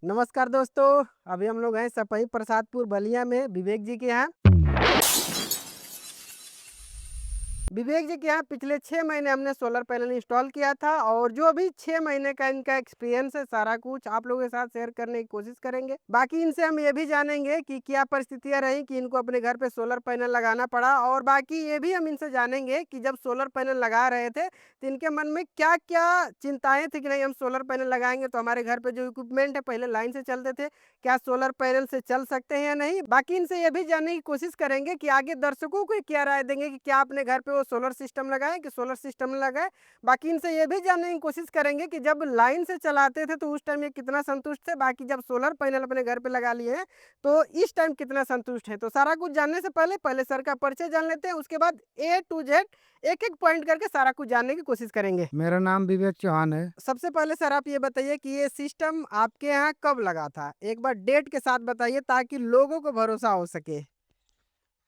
नमस्कार दोस्तों। अभी हम लोग हैं सपही प्रसादपुर बलिया में विवेक जी के यहाँ। विवेक जी के यहाँ पिछले 6 महीने हमने सोलर पैनल इंस्टॉल किया था और जो भी 6 महीने का इनका एक्सपीरियंस है सारा कुछ आप लोगों के साथ शेयर करने की कोशिश करेंगे। बाकी इनसे हम ये भी जानेंगे कि क्या परिस्थितियां रही कि इनको अपने घर पे सोलर पैनल लगाना पड़ा, और बाकी ये भी हम इनसे जानेंगे कि जब सोलर पैनल लगा रहे थे तो इनके मन में क्या क्या चिंताएं थी कि नहीं हम सोलर पैनल लगाएंगे तो हमारे घर पे जो इक्विपमेंट है पहले लाइन से चलते थे, क्या सोलर पैनल से चल सकते हैं या नहीं। बाकी इनसे ये भी जानने की कोशिश करेंगे कि आगे दर्शकों को क्या राय देंगे कि क्या अपने घर पे वो सोलर सिस्टम लगाएं कि सोलर सिस्टम लगाएं। बाकी इनसे ये भी जानने की कोशिश करेंगे कि जब लाइन से चलाते थे तो उस टाइम ये कितना संतुष्ट थे, बाकी जब सोलर पैनल अपने घर पे लगा लिए हैं तो इस टाइम कितना संतुष्ट है। तो सारा कुछ जानने से पहले पहले सर का परिचय जान लेते हैं, उसके बाद ए टू जेड एक एक पॉइंट करके सारा कुछ जानने की कोशिश करेंगे। मेरा नाम विवेक चौहान है। सबसे पहले सर आप ये बताइए कि ये सिस्टम आपके यहाँ कब लगा था, एक बार डेट के साथ बताइए ताकि लोगों को भरोसा हो सके।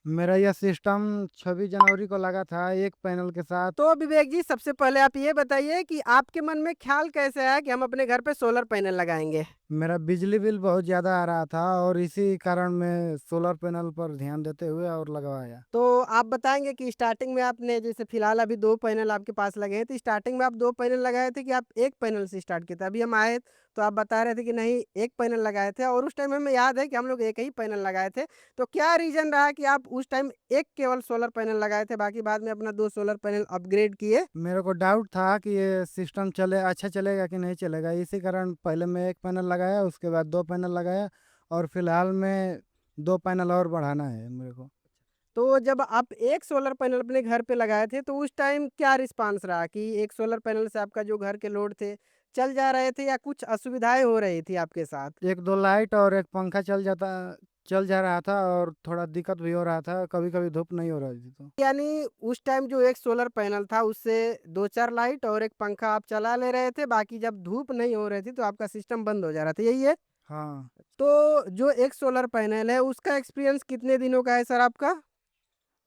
मेरा यह सिस्टम 26 जनवरी को लगा था एक पैनल के साथ। तो विवेक जी सबसे पहले आप ये बताइए कि आपके मन में ख्याल कैसे आया कि हम अपने घर पे सोलर पैनल लगाएंगे। मेरा बिजली बिल बहुत ज़्यादा आ रहा था और इसी कारण मैं सोलर पैनल पर ध्यान देते हुए और लगवाया। तो आप बताएंगे कि स्टार्टिंग में आपने जैसे फिलहाल अभी 2 पैनल आपके पास लगे हैं, तो स्टार्टिंग में आप 2 पैनल लगाए थे कि आप 1 पैनल से स्टार्ट किए थे? अभी हम आए तो आप बता रहे थे कि नहीं 1 पैनल लगाए थे और उस टाइम हमें याद है कि हम लोग 1 ही पैनल लगाए थे। तो क्या रीज़न रहा कि आप उस टाइम 1 केवल सोलर पैनल लगाए थे, बाकी बाद में अपना 2 सोलर पैनल अपग्रेड किए? मेरे को डाउट था कि ये सिस्टम अच्छा चलेगा कि नहीं चलेगा, इसी कारण पहले मैं एक पैनल लगाया, उसके बाद 2 पैनल लगाया और फिलहाल में 2 पैनल और बढ़ाना है मेरे को। तो जब आप एक सोलर पैनल अपने घर पे लगाए थे तो उस टाइम क्या रिस्पांस रहा कि एक सोलर पैनल से आपका जो घर के लोड थे चल जा रहे थे या कुछ असुविधाएं हो रही थी आपके साथ? 1-2 लाइट और एक पंखा चल जा रहा था और थोड़ा दिक्कत भी हो रहा था, कभी-कभी धूप नहीं हो रही थी तो। यानी उस टाइम जो एक सोलर पैनल था उससे 2-4 लाइट और एक पंखा आप चला ले रहे थे, बाकी जब धूप नहीं हो रही थी तो आपका सिस्टम बंद हो जा रहा था, यही है? हाँ, तो जो एक सोलर पैनल है उसका एक्सपीरियंस कितने दिनों का है सर आपका?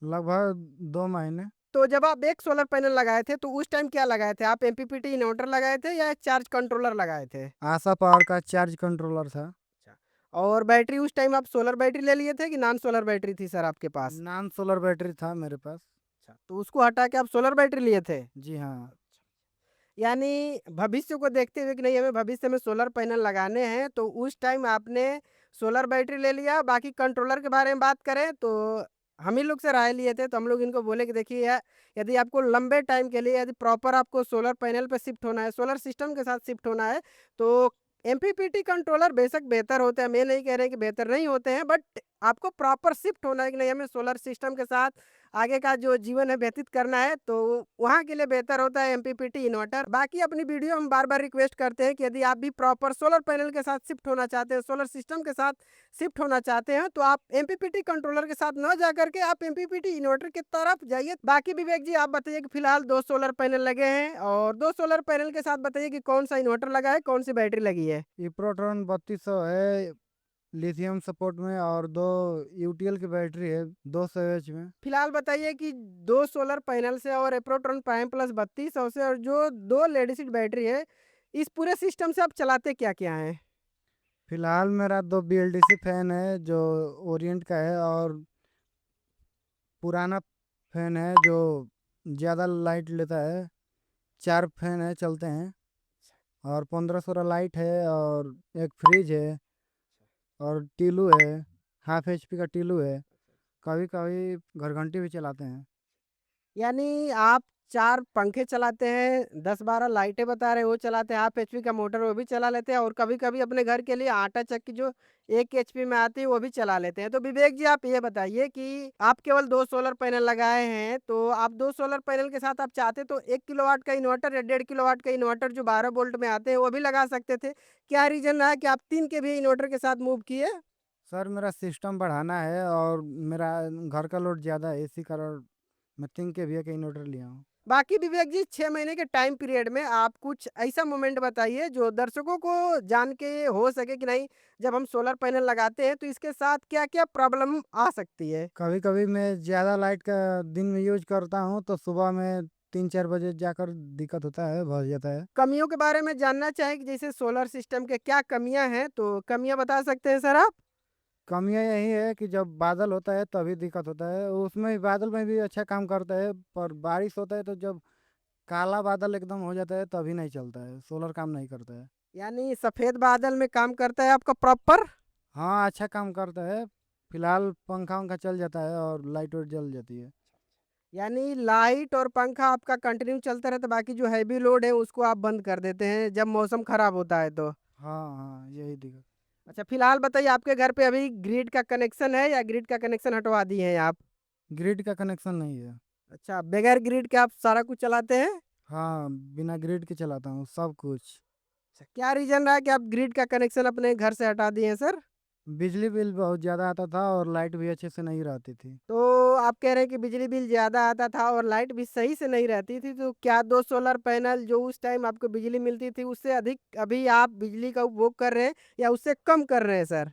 लगभग 2 महीने। तो जब आप एक सोलर पैनल लगाए थे तो उस टाइम क्या लगाए थे आप? एमपीपीटी इन्वर्टर लगाए थे या चार्ज कंट्रोलर लगाए थे? आशा पावर का चार्ज कंट्रोलर था। अच्छा। और बैटरी उस टाइम आप सोलर बैटरी ले लिए थे कि नॉन सोलर बैटरी थी सर आपके पास? नॉन सोलर बैटरी था मेरे पास। अच्छा, तो उसको हटा के आप सोलर बैटरी लिए थे? जी हाँ। यानी भविष्य को देखते हुए कि नहीं हमें भविष्य में सोलर पैनल लगाने हैं तो उस टाइम आपने सोलर बैटरी ले लिया। बाकी कंट्रोलर के बारे में बात करें तो हम ही लोग से राय लिए थे, तो हम लोग इनको बोले कि देखिए यदि आपको लंबे टाइम के लिए यदि प्रॉपर आपको सोलर पैनल पे शिफ्ट होना है, सोलर सिस्टम के साथ शिफ्ट होना है, तो एमपीपीटी कंट्रोलर बेशक बेहतर होते हैं, हम ये नहीं कह रहे हैं कि बेहतर नहीं होते हैं, बट आपको प्रॉपर शिफ्ट होना है कि नहीं हमें सोलर सिस्टम के साथ आगे का जो जीवन है व्यतीत करना है, तो वहाँ के लिए बेहतर होता है एमपीपीटी इन्वर्टर। बाकी अपनी वीडियो हम बार-बार रिक्वेस्ट करते हैं कि यदि आप भी प्रॉपर सोलर पैनल के साथ शिफ्ट होना चाहते हैं, सोलर सिस्टम के साथ शिफ्ट होना चाहते हैं, तो आप एमपीपीटी कंट्रोलर के साथ ना जाकर के आप एमपीपीटी इन्वर्टर की तरफ जाइए। बाकी विवेक जी आप बताइए कि फिलहाल 2 सोलर पैनल लगे हैं और 2 सोलर पैनल के साथ बताइए कि कौन-सा इन्वर्टर लगा है, कौन-सी बैटरी लगी है? ये प्रोटॉन 3200 है लिथियम सपोर्ट में और 2 यूटीएल की बैटरी है 200 एच में। फिलहाल बताइए कि 2 सोलर पैनल से और एप्रोट्रॉन प्राइम प्लस 3200 से और जो 2 लेड एसिड बैटरी है, इस पूरे सिस्टम से आप चलाते क्या-क्या हैं? फिलहाल मेरा 2 बीएलडीसी फैन है जो ओरिएंट का है और पुराना फैन है जो ज़्यादा लाइट लेता है। 4 फैन है चलते हैं और 15-16 लाइट है और एक फ्रिज है और टीलू है, हाफ एचपी का टीलू है। कभी-कभी घरघंटी भी चलाते हैं। यानी आप 4 पंखे चलाते हैं, 10-12 लाइटें बता रहे हैं वो चलाते हैं, हाफ एचपी का मोटर वो भी चला लेते हैं और कभी-कभी अपने घर के लिए आटा चक्की जो 1 एचपी में आती है वो भी चला लेते हैं। तो विवेक जी आप ये बताइए कि आप केवल 2 सोलर पैनल लगाए हैं, तो आप 2 सोलर पैनल के साथ आप चाहते तो 1 किलोवाट का इन्वर्टर या 1.5 किलोवाट का इन्वर्टर जो 12 वोल्ट में आते हैं वो भी लगा सकते थे। क्या रीज़न रहा कि आप 3 केवीए इन्वर्टर के साथ मूव किए? सर मेरा सिस्टम बढ़ाना है और मेरा घर का लोड ज़्यादा है, इसी कारण मैं 3 केवीए का इन्वर्टर लिया हूँ। बाकी विवेक जी 6 महीने के टाइम पीरियड में आप कुछ ऐसा मोमेंट बताइए जो दर्शकों को जान के हो सके कि नहीं जब हम सोलर पैनल लगाते हैं तो इसके साथ क्या-क्या प्रॉब्लम आ सकती है? कभी-कभी मैं ज़्यादा लाइट का दिन में यूज़ करता हूँ तो सुबह में 3-4 बजे जाकर दिक्कत होता है, भस जाता है। कमियों के बारे में जानना चाहें कि जैसे सोलर सिस्टम के क्या कमियाँ हैं, तो कमियाँ बता सकते हैं सर आप? कमियाँ यही है कि जब बादल होता है तभी दिक्कत होता है, उसमें भी बादल में भी अच्छा काम करता है, पर बारिश होता है तो जब काला बादल एकदम हो जाता है तभी नहीं चलता है, सोलर काम नहीं करता है। यानी सफ़ेद बादल में काम करता है आपका प्रॉपर? हाँ, अच्छा काम करता है। फिलहाल पंखा-वंखा चल जाता है और लाइट वाइट जल जाती है। यानी लाइट और पंखा आपका कंटिन्यू चलता रहता है, बाकी जो हैवी लोड है उसको आप बंद कर देते हैं जब मौसम खराब होता है तो। हाँ, हाँ, यही दिक्कत। अच्छा, फिलहाल बताइए आपके घर पे अभी ग्रिड का कनेक्शन है या ग्रिड का कनेक्शन हटवा दिए हैं आप? ग्रिड का कनेक्शन नहीं है। अच्छा, बगैर ग्रिड के आप सारा कुछ चलाते हैं? हाँ, बिना ग्रिड के चलाता हूँ सब कुछ। अच्छा, क्या रीज़न रहा कि आप ग्रिड का कनेक्शन अपने घर से हटा दिए हैं सर? बिजली बिल बहुत ज़्यादा आता था और लाइट भी अच्छे से नहीं रहती थी। तो आप कह रहे हैं कि बिजली बिल ज़्यादा आता था और लाइट भी सही से नहीं रहती थी, तो क्या 2 सोलर पैनल जो उस टाइम आपको बिजली मिलती थी, उससे अधिक अभी आप बिजली का उपभोग कर रहे हैं या उससे कम कर रहे हैं सर?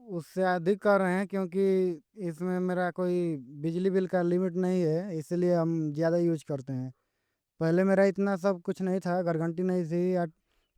उससे अधिक कर रहे हैं क्योंकि इसमें मेरा कोई बिजली बिल का लिमिट नहीं है, इसलिए हम ज़्यादा यूज़ करते हैं। पहले मेरा इतना सब कुछ नहीं था, घरघंटी नहीं थी या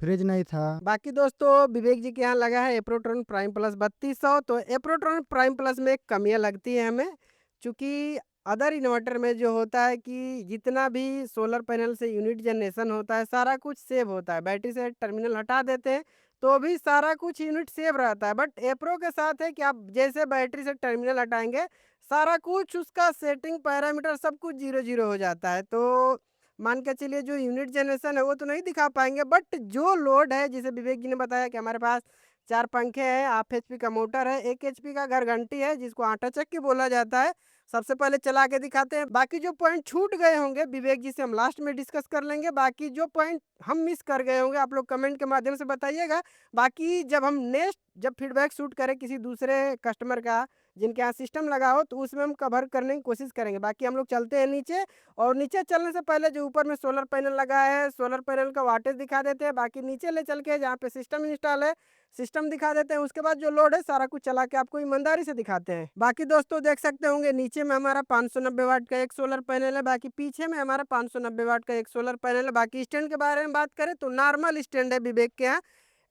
फ्रिज नहीं था। बाकी दोस्तों विवेक जी के यहाँ लगा है एप्रोट्रॉन प्राइम प्लस 3200, तो एप्रोट्रॉन प्राइम प्लस में कमियां लगती हैं हमें, क्योंकि अदर इन्वर्टर में जो होता है कि जितना भी सोलर पैनल से यूनिट जनरेशन होता है सारा कुछ सेव होता है, बैटरी से टर्मिनल हटा देते हैं तो भी सारा कुछ यूनिट सेव रहता है, बट एप्रो के साथ है कि आप जैसे बैटरी से टर्मिनल हटाएंगे सारा कुछ उसका सेटिंग पैरामीटर सब कुछ जीरो जीरो हो जाता है। तो मान के चलिए जो यूनिट जनरेशन है वो तो नहीं दिखा पाएँगे, बट जो लोड है जैसे विवेक जी ने बताया कि हमारे पास 4 पंखे हैं, हाफ एचपी का मोटर है, 1 एचपी का घरघंटी है जिसको आटा चक्की बोला जाता है। सबसे पहले चला के दिखाते हैं, बाकी जो पॉइंट छूट गए होंगे विवेक जी से हम लास्ट में डिस्कस कर लेंगे, बाकी जो पॉइंट हम मिस कर गए होंगे आप लोग कमेंट के माध्यम से बताइएगा। बाकी जब हम नेक्स्ट जब फीडबैक शूट करें किसी दूसरे कस्टमर का जिनके यहाँ सिस्टम लगा हो तो उसमें हम कवर करने की कोशिश करेंगे। बाकी हम लोग चलते हैं नीचे और नीचे चलने से पहले जो ऊपर में सोलर पैनल लगा है, सोलर पैनल का वाटेज दिखा देते हैं, बाकी नीचे ले चल के जहाँ पे सिस्टम इंस्टॉल है, सिस्टम दिखा देते हैं, उसके बाद जो लोड है सारा कुछ चला के आपको ईमानदारी से दिखाते हैं। बाकी दोस्तों देख सकते होंगे नीचे में हमारा 590 वाट का एक सोलर पैनल है, बाकी पीछे में हमारा 590 वाट का एक सोलर पैनल है। बाकी स्टैंड के बारे में बात करें तो नॉर्मल स्टैंड है विवेक के यहाँ।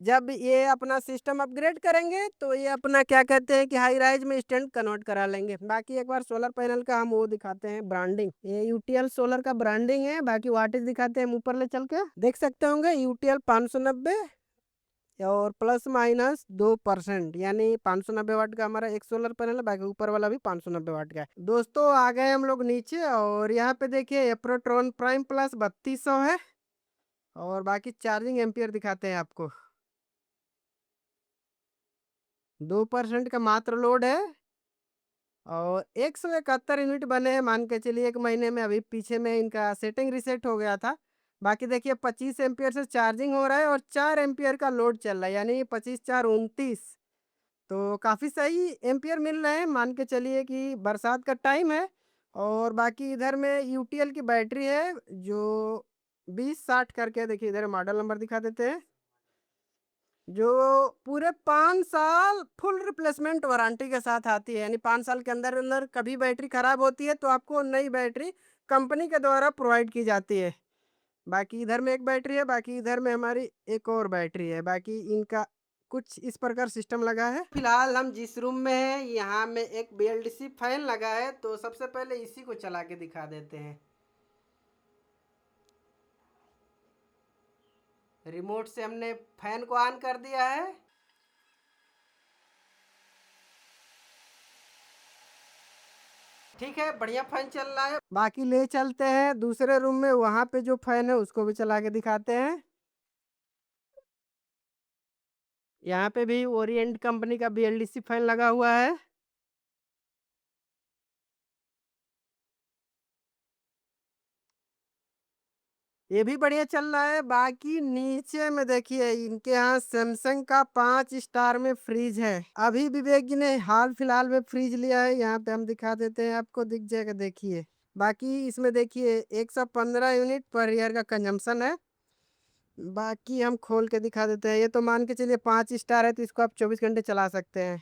जब ये अपना सिस्टम अपग्रेड करेंगे तो ये अपना क्या कहते हैं कि हाई राइज में स्टैंड कन्वर्ट करा लेंगे। बाकी एक बार सोलर पैनल का हम वो दिखाते हैं ब्रांडिंग, ये यूटीएल सोलर का ब्रांडिंग है। बाकी वाटेज दिखाते हैं हम ऊपर ले चल के, देख सकते होंगे यूटीएल 590 और प्लस माइनस 2%, यानी 590 वाट का हमारा एक सोलर पैनल है, बाकी ऊपर वाला भी 590 वाट का है। दोस्तों आ गए हम लोग नीचे और यहाँ पे देखिए एप्रोट्रॉन प्राइम प्लस 3200 है और बाकी चार्जिंग एम्पियर दिखाते हैं आपको। 2% का मात्र लोड है और 171 यूनिट बने हैं, मान के चलिए 1 महीने में। अभी पीछे में इनका सेटिंग रीसेट हो गया था। बाकी देखिए 25 एम्पियर से चार्जिंग हो रहा है और 4 एम्पियर का लोड चल रहा है, यानी 25 4 29, तो काफ़ी सही एम्पियर मिल रहे हैं। मान के चलिए कि बरसात का टाइम है और बाकी इधर में यूटीएल की बैटरी है जो 2060 करके, देखिए इधर मॉडल नंबर दिखा देते हैं, जो पूरे 5 साल फुल रिप्लेसमेंट वारंटी के साथ आती है, यानी 5 साल के अंदर अंदर कभी बैटरी खराब होती है तो आपको नई बैटरी कंपनी के द्वारा प्रोवाइड की जाती है। बाकी इधर में एक बैटरी है, बाकी इधर में हमारी एक और बैटरी है। बाकी इनका कुछ इस प्रकार सिस्टम लगा है। फिलहाल हम जिस रूम में हैं यहाँ में एक बीएलडीसी फैन लगा है, तो सबसे पहले इसी को चला के दिखा देते हैं। रिमोट से हमने फैन को ऑन कर दिया है। ठीक है, बढ़िया फैन चल रहा है। बाकी ले चलते हैं दूसरे रूम में, वहाँ पे जो फैन है उसको भी चला के दिखाते हैं। यहाँ पे भी ओरिएंट कंपनी का बीएलडीसी फैन लगा हुआ है। ये भी बढ़िया चल रहा है। बाकी नीचे में देखिए इनके यहाँ सैमसंग का 5 स्टार में फ्रिज है। अभी विवेक जी ने हाल फिलहाल में फ्रिज लिया है, यहाँ पे हम दिखा देते हैं, आपको दिख जाएगा देखिए। बाकी इसमें देखिए 115 यूनिट पर ईयर का कंजम्पशन है। बाकी हम खोल के दिखा देते हैं। ये तो मान के चलिए 5 स्टार है तो इसको आप 24 घंटे चला सकते हैं।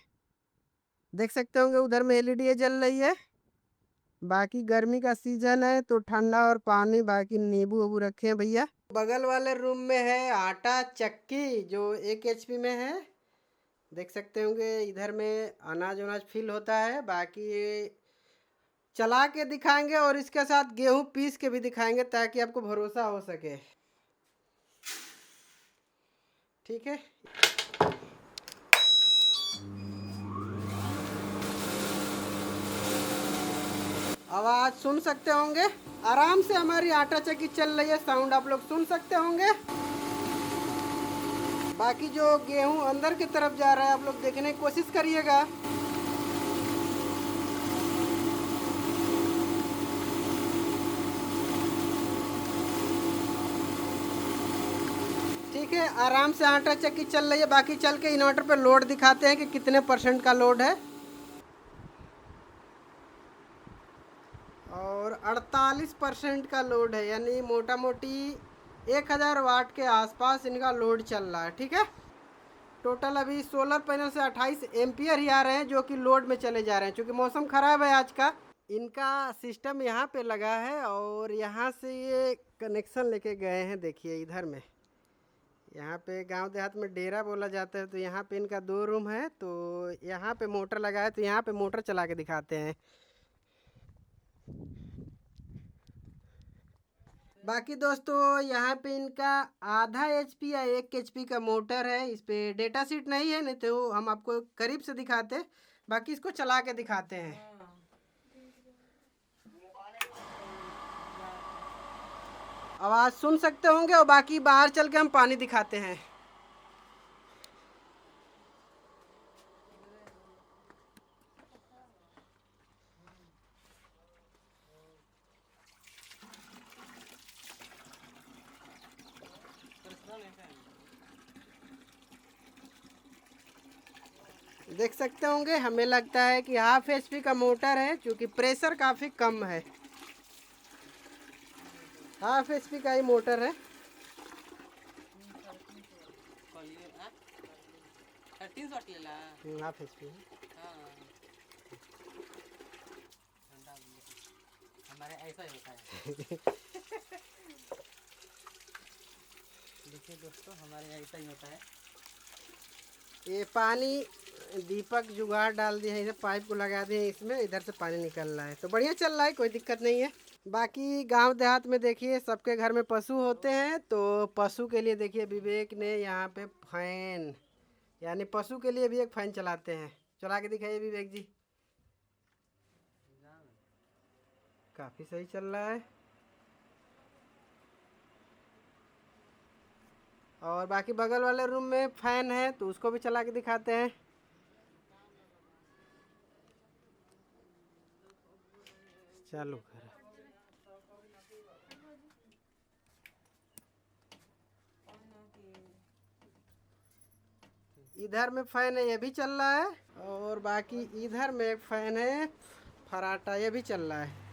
देख सकते होंगे उधर में एलईडी जल रही है। बाकी गर्मी का सीजन है तो ठंडा और पानी, बाकी नींबू वबू रखे हैं भैया। बगल वाले रूम में है आटा चक्की जो 1 HP में है, देख सकते होंगे। इधर में अनाज वनाज फिल होता है। बाकी ये चला के दिखाएंगे और इसके साथ गेहूं पीस के भी दिखाएंगे ताकि आपको भरोसा हो सके, ठीक है। आवाज सुन सकते होंगे, आराम से हमारी आटा चक्की चल रही है, साउंड आप लोग सुन सकते होंगे। बाकी जो गेहूं अंदर की तरफ जा रहा है आप लोग देखने की कोशिश करिएगा। ठीक है, आराम से आटा चक्की चल रही है। बाकी चल के इन्वर्टर पे लोड दिखाते हैं कि कितने % का लोड है। और 48% का लोड है, यानी मोटा मोटी 1000 वाट के आसपास इनका लोड चल रहा है, ठीक है। टोटल अभी सोलर पैनल से 28 एम्पियर ही आ रहे हैं जो कि लोड में चले जा रहे हैं। क्योंकि मौसम ख़राब है आज का, इनका सिस्टम यहाँ पे लगा है और यहाँ से ये कनेक्शन लेके गए हैं। देखिए इधर में, यहाँ पे गांव देहात में डेरा बोला जाता है, तो यहाँ पे इनका 2 रूम है। तो यहाँ पे मोटर लगा है, तो यहाँ पे मोटर चला के दिखाते हैं। बाकी दोस्तों यहाँ पे इनका आधा HP या 1 HP का मोटर है। इस पे डेटा शीट नहीं है, नहीं तो हम आपको करीब से दिखाते। बाकी इसको चला के दिखाते हैं। आवाज़ सुन सकते होंगे और बाकी बाहर चल के हम पानी दिखाते हैं। देख सकते होंगे, हमें लगता है कि हाफ HP का मोटर है क्योंकि प्रेशर काफ़ी कम है। हाफ HP का ही मोटर है। हाफ HP हमारे ऐसा ही होता है। देखिए दोस्तों, हमारे यहाँ ऐसा ही होता है। ये पानी दीपक जुगाड़ डाल दिए हैं, इधर पाइप को लगा दिए इसमें, इधर से पानी निकल रहा है। तो बढ़िया चल रहा है, कोई दिक्कत नहीं है। बाकी गांव देहात में देखिए सबके घर में पशु होते हैं, तो पशु के लिए देखिए विवेक ने यहाँ पे फैन, यानी पशु के लिए भी एक फैन चलाते हैं। चला के दिखाइए विवेक जी। काफ़ी सही चल रहा है। और बाकी बगल वाले रूम में फैन है, तो उसको भी चला के दिखाते हैं। चालू कर। इधर में फैन है, ये भी चल रहा है। और बाकी इधर में एक फैन है फराटा, ये भी चल रहा है।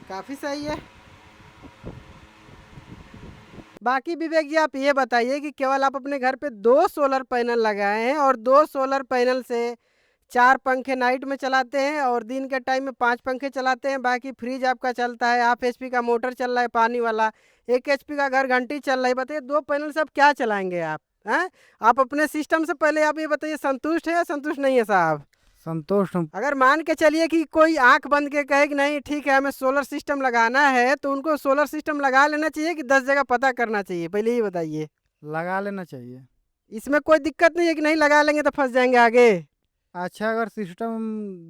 काफ़ी सही है। बाकी विवेक जी आप ये बताइए कि केवल आप अपने घर पे 2 सोलर पैनल लगाए हैं और 2 सोलर पैनल से 4 पंखे नाइट में चलाते हैं और दिन के टाइम में 5 पंखे चलाते हैं। बाकी फ्रिज आपका चलता है, हाफ HP का मोटर चल रहा है पानी वाला, 1 HP का घर घंटी चल रहा है। बताइए 2 पैनल से आप क्या चलाएंगे आप? हैं? आप अपने सिस्टम से पहले आप ये बताइए, संतुष्ट है या संतुष्ट नहीं है साहब? संतुष्ट हूँ। अगर मान के चलिए कि कोई आंख बंद के कहे कि नहीं ठीक है हमें सोलर सिस्टम लगाना है, तो उनको सोलर सिस्टम लगा लेना चाहिए कि 10 जगह पता करना चाहिए? पहले ये बताइए। लगा लेना चाहिए। इसमें कोई दिक्कत नहीं है कि नहीं लगा लेंगे तो फंस जाएंगे आगे? अच्छा, अगर सिस्टम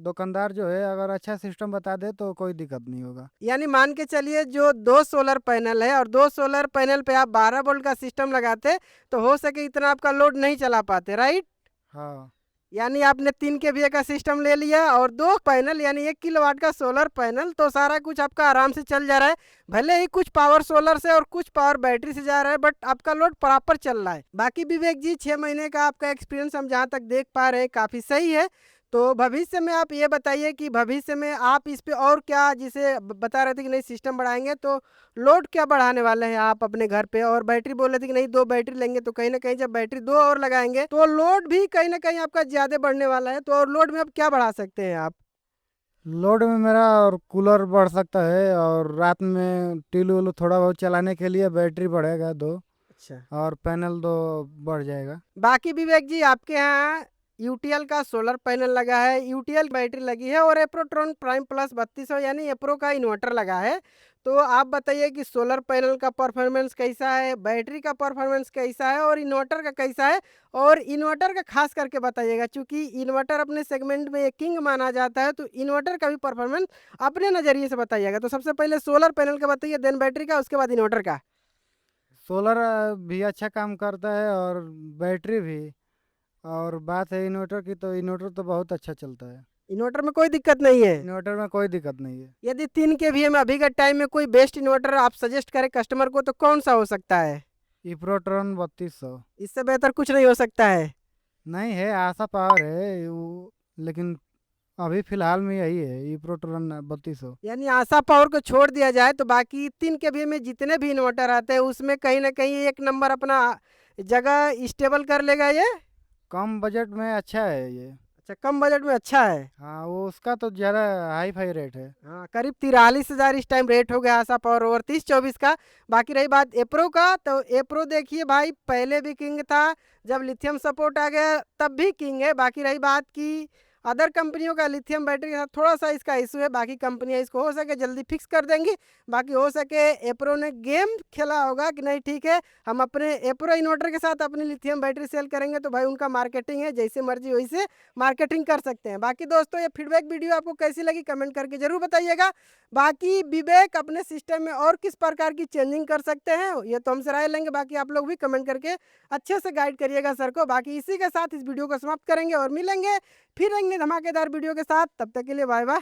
दुकानदार जो है अगर अच्छा सिस्टम बता दे तो कोई दिक्कत नहीं होगा। यानी मान के चलिए जो 2 सोलर पैनल है और 2 सोलर पैनल पे आप 12 वोल्ट का सिस्टम लगाते तो हो सके इतना आपका लोड नहीं चला पाते, राइट? हाँ। यानी आपने 3 kVA का सिस्टम ले लिया और 2 पैनल यानी 1 किलोवाट का सोलर पैनल, तो सारा कुछ आपका आराम से चल जा रहा है। भले ही कुछ पावर सोलर से और कुछ पावर बैटरी से जा रहा है, बट आपका लोड प्रॉपर चल रहा है। बाकी विवेक जी 6 महीने का आपका एक्सपीरियंस हम जहाँ तक देख पा रहे हैं काफ़ी सही है। तो भविष्य में आप ये बताइए कि भविष्य में आप इस पे और क्या, जिसे बता रहे थे कि नहीं सिस्टम बढ़ाएंगे, तो लोड क्या बढ़ाने वाले हैं आप अपने घर पे? और बैटरी बोल रहे थे कि नहीं 2 बैटरी लेंगे, तो कहीं ना कहीं जब बैटरी 2 और लगाएंगे तो लोड भी कहीं ना कहीं आपका ज्यादा बढ़ने वाला है। तो और लोड में आप क्या बढ़ा सकते हैं आप? लोड में मेरा और कूलर बढ़ सकता है, और रात में टीलू उलू थोड़ा बहुत चलाने के लिए बैटरी बढ़ेगा 2, अच्छा, और पैनल 2 बढ़ जाएगा। बाकी विवेक जी, आपके यहाँ यूटीएल का सोलर पैनल लगा है, यूटीएल बैटरी लगी है और एप्रोट्रॉन प्राइम प्लस 3200 यानी एप्रो का इन्वर्टर लगा है। तो आप बताइए कि सोलर पैनल का परफॉर्मेंस कैसा है, बैटरी का परफॉर्मेंस कैसा है और इन्वर्टर का कैसा है? और इन्वर्टर का खास करके बताइएगा, क्योंकि इन्वर्टर अपने सेगमेंट में एक किंग माना जाता है, तो इन्वर्टर का भी परफॉर्मेंस अपने नज़रिए से बताइएगा। तो सबसे पहले सोलर पैनल का बताइए, देन बैटरी का, उसके बाद इन्वर्टर का। सोलर भी अच्छा काम करता है, और बैटरी भी। और बात है इन्वर्टर की, तो इन्वर्टर तो बहुत अच्छा चलता है। इन्वर्टर में कोई दिक्कत नहीं है। इन्वर्टर में कोई दिक्कत नहीं है। यदि 3 केवीए में अभी के टाइम में कोई बेस्ट इन्वर्टर आप सजेस्ट करें कस्टमर को, तो कौन सा हो सकता है? इप्रोट्रॉन 3200। इससे बेहतर कुछ नहीं हो सकता है। नहीं है, आशा पावर है वो, लेकिन अभी फिलहाल में यही है इप्रोट्रॉन 3200। यानी आशा पावर को छोड़ दिया जाए तो बाकी 3 केवीए में जितने भी इन्वर्टर आते हैं उसमें कहीं ना कहीं एक नंबर अपना जगह स्टेबल कर लेगा ये। कम बजट में अच्छा है ये। अच्छा, कम बजट में अच्छा है। हाँ, वो उसका तो ज़्यादा हाई फाई रेट है। हाँ, करीब 43,000 इस टाइम रेट हो गया आशा पावर ओवर 3024 का। बाकी रही बात एप्रो का, तो एप्रो देखिए भाई, पहले भी किंग था, जब लिथियम सपोर्ट आ गया तब भी किंग है। बाकी रही बात की अदर कंपनियों का लिथियम बैटरी के साथ थोड़ा सा इसका इशू है, बाकी कंपनियां इसको हो सके जल्दी फिक्स कर देंगी। बाकी हो सके एप्रो ने गेम खेला होगा कि नहीं ठीक है, हम अपने एप्रो इन्वर्टर के साथ अपनी लिथियम बैटरी सेल करेंगे, तो भाई उनका मार्केटिंग है, जैसे मर्जी वैसे मार्केटिंग कर सकते हैं। बाकी दोस्तों, ये फीडबैक वीडियो आपको कैसी लगी कमेंट करके जरूर बताइएगा। बाकी विवेक अपने सिस्टम में और किस प्रकार की चेंजिंग कर सकते हैं ये तो हमसे राय लेंगे, बाकी आप लोग भी कमेंट करके अच्छे से गाइड करिएगा सर को। बाकी इसी के साथ इस वीडियो को समाप्त करेंगे और मिलेंगे फिर एक नई धमाकेदार वीडियो के साथ। तब तक के लिए बाय बाय।